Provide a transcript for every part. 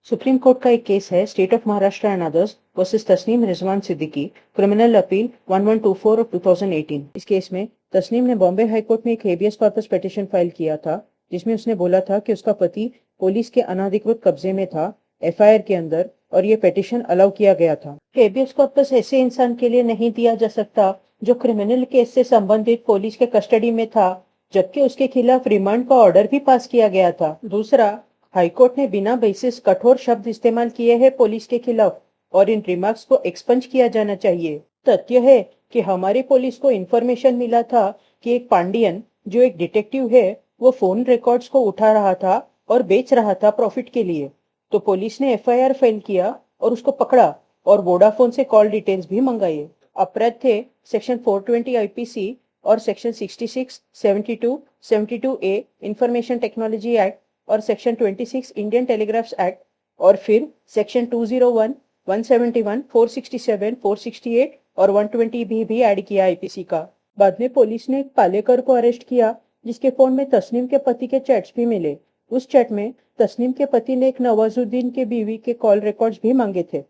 Supreme court का एक case है state of Maharashtra and others versus Tasneem Rizwan Siddiqui criminal appeal 1124 of 2018। इस केस में तस्नीम ने बॉम्बे हाई कोर्ट में एक हेबियस कॉर्पस पिटीशन फाइल किया था, जिसमें उसने बोला था कि उसका पति पुलिस के अनाधिकृत कब्जे में था एफआईआर के अंदर, और ये पिटीशन अलाउ किया गया था। हेबियस कॉर्पस ऐसे इंसान के लिए नहीं दिया जा सकता जो क्रिमिनल केस से संबंधित पुलिस के कस्टडी में था, जबकि उसके खिलाफ रिमांड का ऑर्डर भी पास किया गया था। दूसरा, हाईकोर्ट ने बिना बेसिस कठोर शब्द इस्तेमाल किए हैं पुलिस के खिलाफ, और इन रिमार्क्स को एक्सपंज किया जाना चाहिए। तथ्य है कि हमारी पुलिस को इन्फॉर्मेशन मिला था कि एक पांडियन, जो एक डिटेक्टिव है, वो फोन रिकॉर्ड्स को उठा रहा था और बेच रहा था प्रॉफिट के लिए। तो पुलिस ने एफआईआर फाइल किया और उसको पकड़ा और वोडाफोन से कॉल डिटेल्स भी मंगाए। अपराध थे सेक्शन 420 आईपीसी और section 66, 72, 72A information technology act और सेक्शन 26 इंडियन टेलीग्राफ्स एक्ट, और फिर सेक्शन 201, 171, 467, 468 और 120 भी ऐड किया आईपीसी का। बाद में पुलिस ने एक पालेकर को अरेस्ट किया, जिसके फोन में तस्नीम के पति के चैट्स भी मिले। उस चैट में तस्नीम के पति ने एक नवाजुद्दीन के बीवी के कॉल रिकॉर्ड्स भी मांगे थे।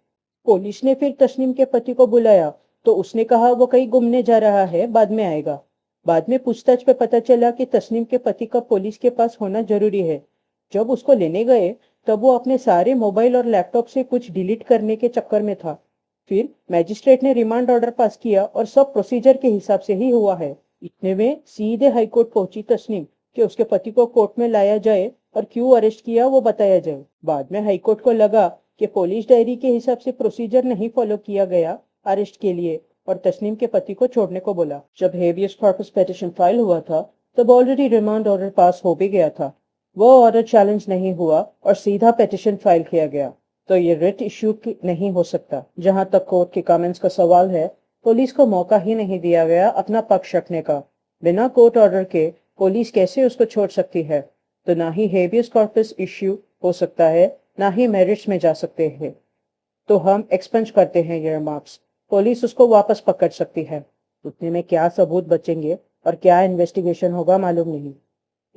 पुलिस ने फिर तस्नीम के पति को बुलाया तो उसने कहा वो कहीं घूमने जा रहा है, बाद में आएगा। बाद में पूछताछ पे पता चला कि तस्नीम के पति का पुलिस के पास होना जरूरी है। जब उसको लेने गए तब वो अपने सारे मोबाइल और लैपटॉप से कुछ डिलीट करने के चक्कर में था। फिर मैजिस्ट्रेट ने रिमांड ऑर्डर पास किया और सब प्रोसीजर के हिसाब से ही हुआ है। इतने में सीधे हाईकोर्ट पहुंची तस्नीम कि उसके पति को कोर्ट में लाया जाए और क्यों अरेस्ट किया वो बताया जाए। बाद में हाईकोर्ट को लगा कि पुलिस डायरी के हिसाब से प्रोसीजर नहीं फॉलो किया गया अरेस्ट के लिए, और तस्नीम के पति को छोड़ने को बोला। जब हेबियस कॉर्पस पिटीशन फाइल हुआ था तब ऑलरेडी रिमांड ऑर्डर पास हो भी गया था। वो ऑर्डर चैलेंज नहीं हुआ और सीधा पिटीशन फाइल किया गया, तो ये रिट इश्यू नहीं हो सकता। जहां तक कोर्ट के कमेंट्स का सवाल है, पुलिस को मौका ही नहीं दिया गया अपना पक्ष रखने का। बिना कोर्ट ऑर्डर के पुलिस कैसे उसको छोड़ सकती है? तो ना ही हेबियस कॉर्पस इश्यू हो सकता है, ना ही मेरिट्स में जा सकते हैं। तो हम एक्सपंज करते हैं ये रिमार्क्स। पुलिस उसको वापस पकड़ सकती है। उतने में क्या सबूत बचेंगे और क्या इन्वेस्टिगेशन होगा मालूम नहीं।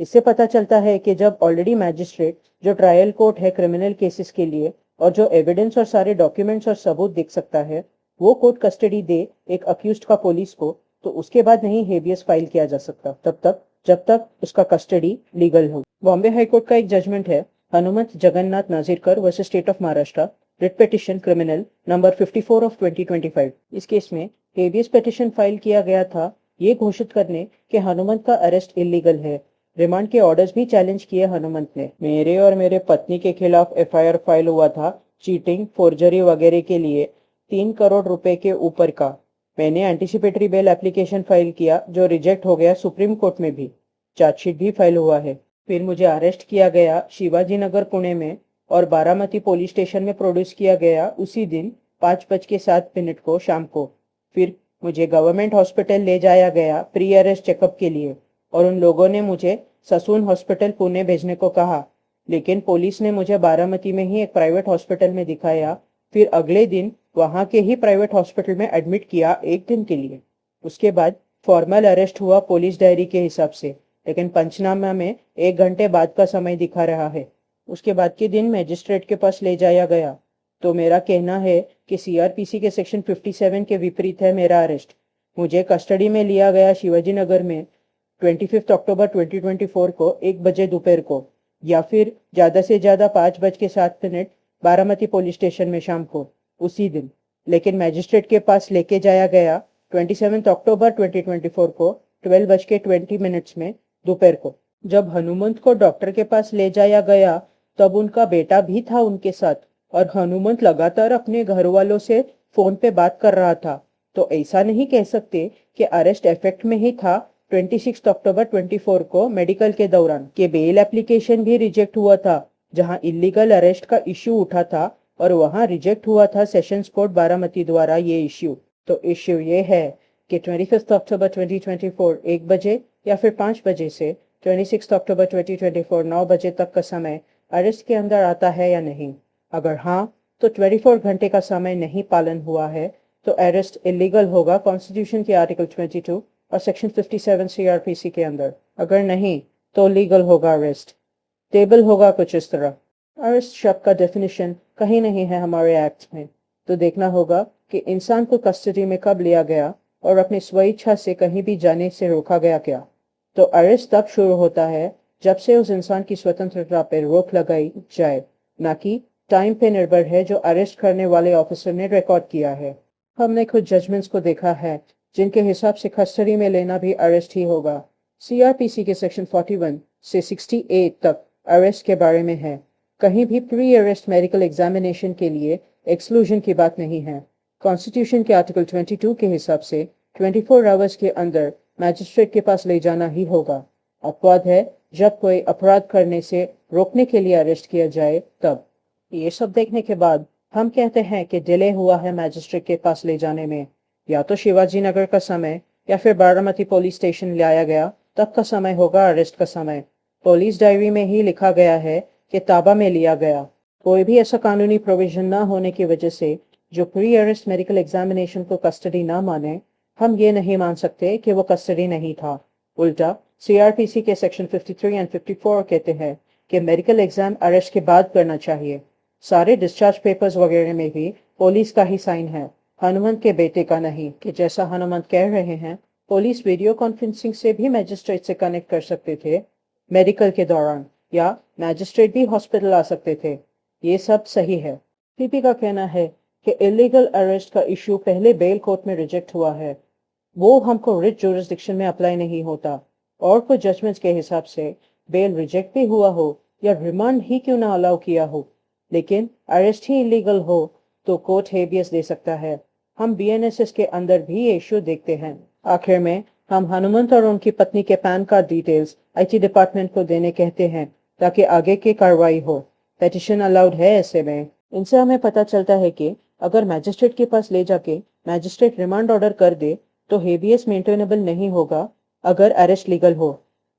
इससे पता चलता है कि जब ऑलरेडी मैजिस्ट्रेट, जो ट्रायल कोर्ट है क्रिमिनल केसेस के लिए, और जो एविडेंस और सारे डॉक्यूमेंट्स और सबूत देख सकता है, वो कोर्ट कस्टडी दे एक अक्यूज्ड का पुलिस को, तो उसके बाद नहीं हेबियस फाइल किया जा सकता तब तक जब तक उसका कस्टडी लीगल हो। बॉम्बे हाईकोर्ट का एक जजमेंट है Hanumant Jagannath Nazirkar versus state of Maharashtra, writ petition criminal number 54 of 2025। इस केस में हेबियस पिटीशन फाइल किया गया था ये घोषित करने कि हनुमंत का अरेस्ट इलीगल है। रिमांड के ऑर्डर्स भी चैलेंज किए हनुमंत ने। मेरे और मेरे पत्नी के खिलाफ एफआईआर फाइल हुआ था चीटिंग, फोर्जरी वगैरह के लिए 3 करोड़ रुपए के ऊपर का। मैंने एंटिसिपेटरी बेल एप्लीकेशन फाइल किया जो रिजेक्ट हो गया सुप्रीम कोर्ट में भी। चार्जशीट भी फाइल हुआ है। फिर मुझे अरेस्ट किया गया शिवाजी नगर पुणे में और बारामती पुलिस स्टेशन में प्रोड्यूस किया गया उसी दिन 5:07 को शाम को। फिर मुझे गवर्नमेंट हॉस्पिटल ले जाया गया प्री अरेस्ट चेकअप के लिए, और उन लोगों ने मुझे ससून हॉस्पिटल पुणे भेजने को कहा, लेकिन पुलिस ने मुझे बारामती में ही एक प्राइवेट हॉस्पिटल में दिखाया। फिर अगले दिन वहां के ही प्राइवेट हॉस्पिटल में एडमिट किया 1 दिन के लिए। उसके बाद फॉर्मल अरेस्ट हुआ पुलिस डायरी के हिसाब से, लेकिन पंचनामा में 1 घंटे बाद का समय दिखा रहा है। उसके बाद के दिन मैजिस्ट्रेट के पास ले जाया गया। तो मेरा कहना है कि सीआरपीसी के सेक्शन 57 के विपरीत है मेरा अरेस्ट। मुझे कस्टडी में लिया गया शिवाजी नगर में 25 अक्टूबर 2024 को 1 बजे दोपहर को, या फिर ज्यादा से ज्यादा 5:07 बारामती पुलिस स्टेशन में शाम को उसी दिन। लेकिन मैजिस्ट्रेट के पास लेके जाया गया 27 अक्टूबर 2024 को 12:20 में दोपहर को। जब हनुमंत को डॉक्टर के पास ले जाया गया तब उनका बेटा भी था उनके साथ, और हनुमंत लगातार अपने घर वालों से फोन पे बात कर रहा था। तो ऐसा नहीं कह सकते कि अरेस्ट इफेक्ट में ही था 26 अक्टूबर 24 को मेडिकल के दौरान। के बेल एप्लीकेशन भी रिजेक्ट हुआ था जहां इलीगल अरेस्ट का इश्यू उठा था, और वहां रिजेक्ट हुआ था सेशंस कोर्ट बारामती द्वारा ये इश्यू। तो इश्यू ये है कि 25 अक्टूबर 2024 1 बजे या फिर 5 बजे से 26 अक्टूबर 2024 9 बजे तक का समय अरेस्ट के अंदर आता है या नहीं। अगर हाँ, तो 24 घंटे का समय नहीं पालन हुआ है तो अरेस्ट इलीगल होगा कॉन्स्टिट्यूशन के आर्टिकल 22 और सेक्शन 57 सीआरपीसी के अंदर। अगर नहीं तो लीगल होगा अरेस्ट। टेबल होगा कुछ इस तरह। अरेस्ट शब्द का डेफिनेशन कहीं नहीं है हमारे एक्ट में, तो देखना होगा कि इंसान को कस्टडी में कब लिया गया और अपनी स्वेच्छा से कहीं भी जाने से रोका गया क्या। तो अरेस्ट तब शुरू होता है जब से उस इंसान की स्वतंत्रता पर रोक लगाई जाए, ना कि टाइम पे निर्भर है जो अरेस्ट करने वाले ऑफिसर ने रिकॉर्ड किया है। हमने कुछ जजमेंट्स को देखा है जिनके हिसाब से कस्टडी में लेना भी अरेस्ट ही होगा। सीआरपीसी के सेक्शन 41 से 68 तक अरेस्ट के बारे में है। कहीं भी प्री अरेस्ट मेडिकल एग्जामिनेशन के लिए एक्सक्लूजन की बात नहीं है। कॉन्स्टिट्यूशन के आर्टिकल 22 के हिसाब से 24 आवर्स के अंदर मैजिस्ट्रेट के पास ले जाना ही होगा। अपवाद है जब कोई अपराध करने से रोकने के लिए अरेस्ट किया जाए तब। ये सब देखने के बाद हम कहते हैं कि डिले हुआ है मैजिस्ट्रेट के पास ले जाने में। या तो शिवाजी नगर का समय या फिर बारामती पुलिस स्टेशन लाया गया तब का समय होगा अरेस्ट का समय। पुलिस डायरी में ही लिखा गया है कि ताबा में लिया गया। कोई भी ऐसा कानूनी प्रोविजन ना होने की वजह से जो प्री अरेस्ट मेडिकल एग्जामिनेशन को कस्टडी ना माने, हम ये नहीं मान सकते कि वो कस्टडी नहीं था। उल्टा सीआरपीसी के सेक्शन 53 एंड 54 कहते हैं कि मेडिकल एग्जाम अरेस्ट के बाद करना चाहिए। सारे डिस्चार्ज पेपर्स वगैरह में भी पुलिस का ही साइन है, हनुमंत के बेटे का नहीं। कि जैसा हनुमंत कह रहे हैं, पुलिस वीडियो कॉन्फ्रेंसिंग से भी मैजिस्ट्रेट से कनेक्ट कर सकते थे मेडिकल के दौरान, या मैजिस्ट्रेट भी हॉस्पिटल आ सकते थे। ये सब सही है। पीपी का कहना है कि इलीगल अरेस्ट का इश्यू पहले बेल कोर्ट में रिजेक्ट हुआ है, वो हमको रिट जुरिस्डिक्शन में अप्लाई नहीं होता। और कुछ जजमेंट्स के हिसाब से बेल रिजेक्ट भी हुआ हो या रिमांड ही क्यों ना अलाउ किया हो, लेकिन अरेस्ट ही इलीगल हो तो कोर्ट हेबियस दे सकता है। हम बीएनएसएस के अंदर भी ये इश्यू देखते हैं। आखिर में हम हनुमंत और उनकी पत्नी के pan card details IT department को देने कहते हैं ताकि आगे की कार्रवाई हो। पेटिशन अलाउड है ऐसे में। इनसे हमें पता चलता है कि अगर मैजिस्ट्रेट के पास ले जाके मैजिस्ट्रेट रिमांड ऑर्डर कर दे तो हेबियस मेंटेनेबल नहीं होगा अगर अरेस्ट लीगल हो,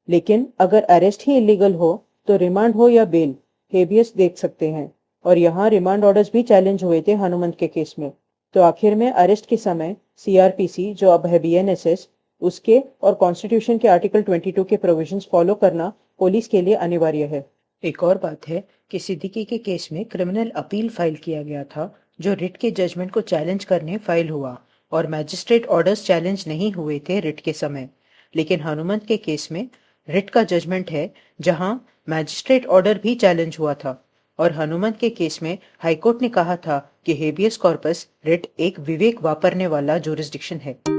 लेकिन अगर अरेस्ट ही इलीगल हो तो रिमांड हो या बेल हेबियस देख सकते हैं। और यहाँ रिमांड ऑर्डर्स भी चैलेंज हुए थे हनुमंत के केस में। तो आखिर में अरेस्ट के समय सीआरपीसी जो अब है बीएनएसएस, उसके और कॉन्स्टिट्यूशन के आर्टिकल 22 के प्रोविजंस फॉलो करना पुलिस के लिए अनिवार्य है। एक और बात है कि सिद्दीकी के केस में क्रिमिनल अपील फाइल किया गया था जो रिट के जजमेंट को चैलेंज करने फाइल हुआ, और मैजिस्ट्रेट ऑर्डर्स चैलेंज नहीं हुए थे रिट के समय। लेकिन हनुमंत के केस में रिट का जजमेंट है जहां मैजिस्ट्रेट ऑर्डर भी चैलेंज हुआ था, और हनुमंत के केस में हाईकोर्ट ने कहा था कि हेबियस कॉर्पस रिट एक विवेक वापरने वाला जुरिस्डिक्शन है।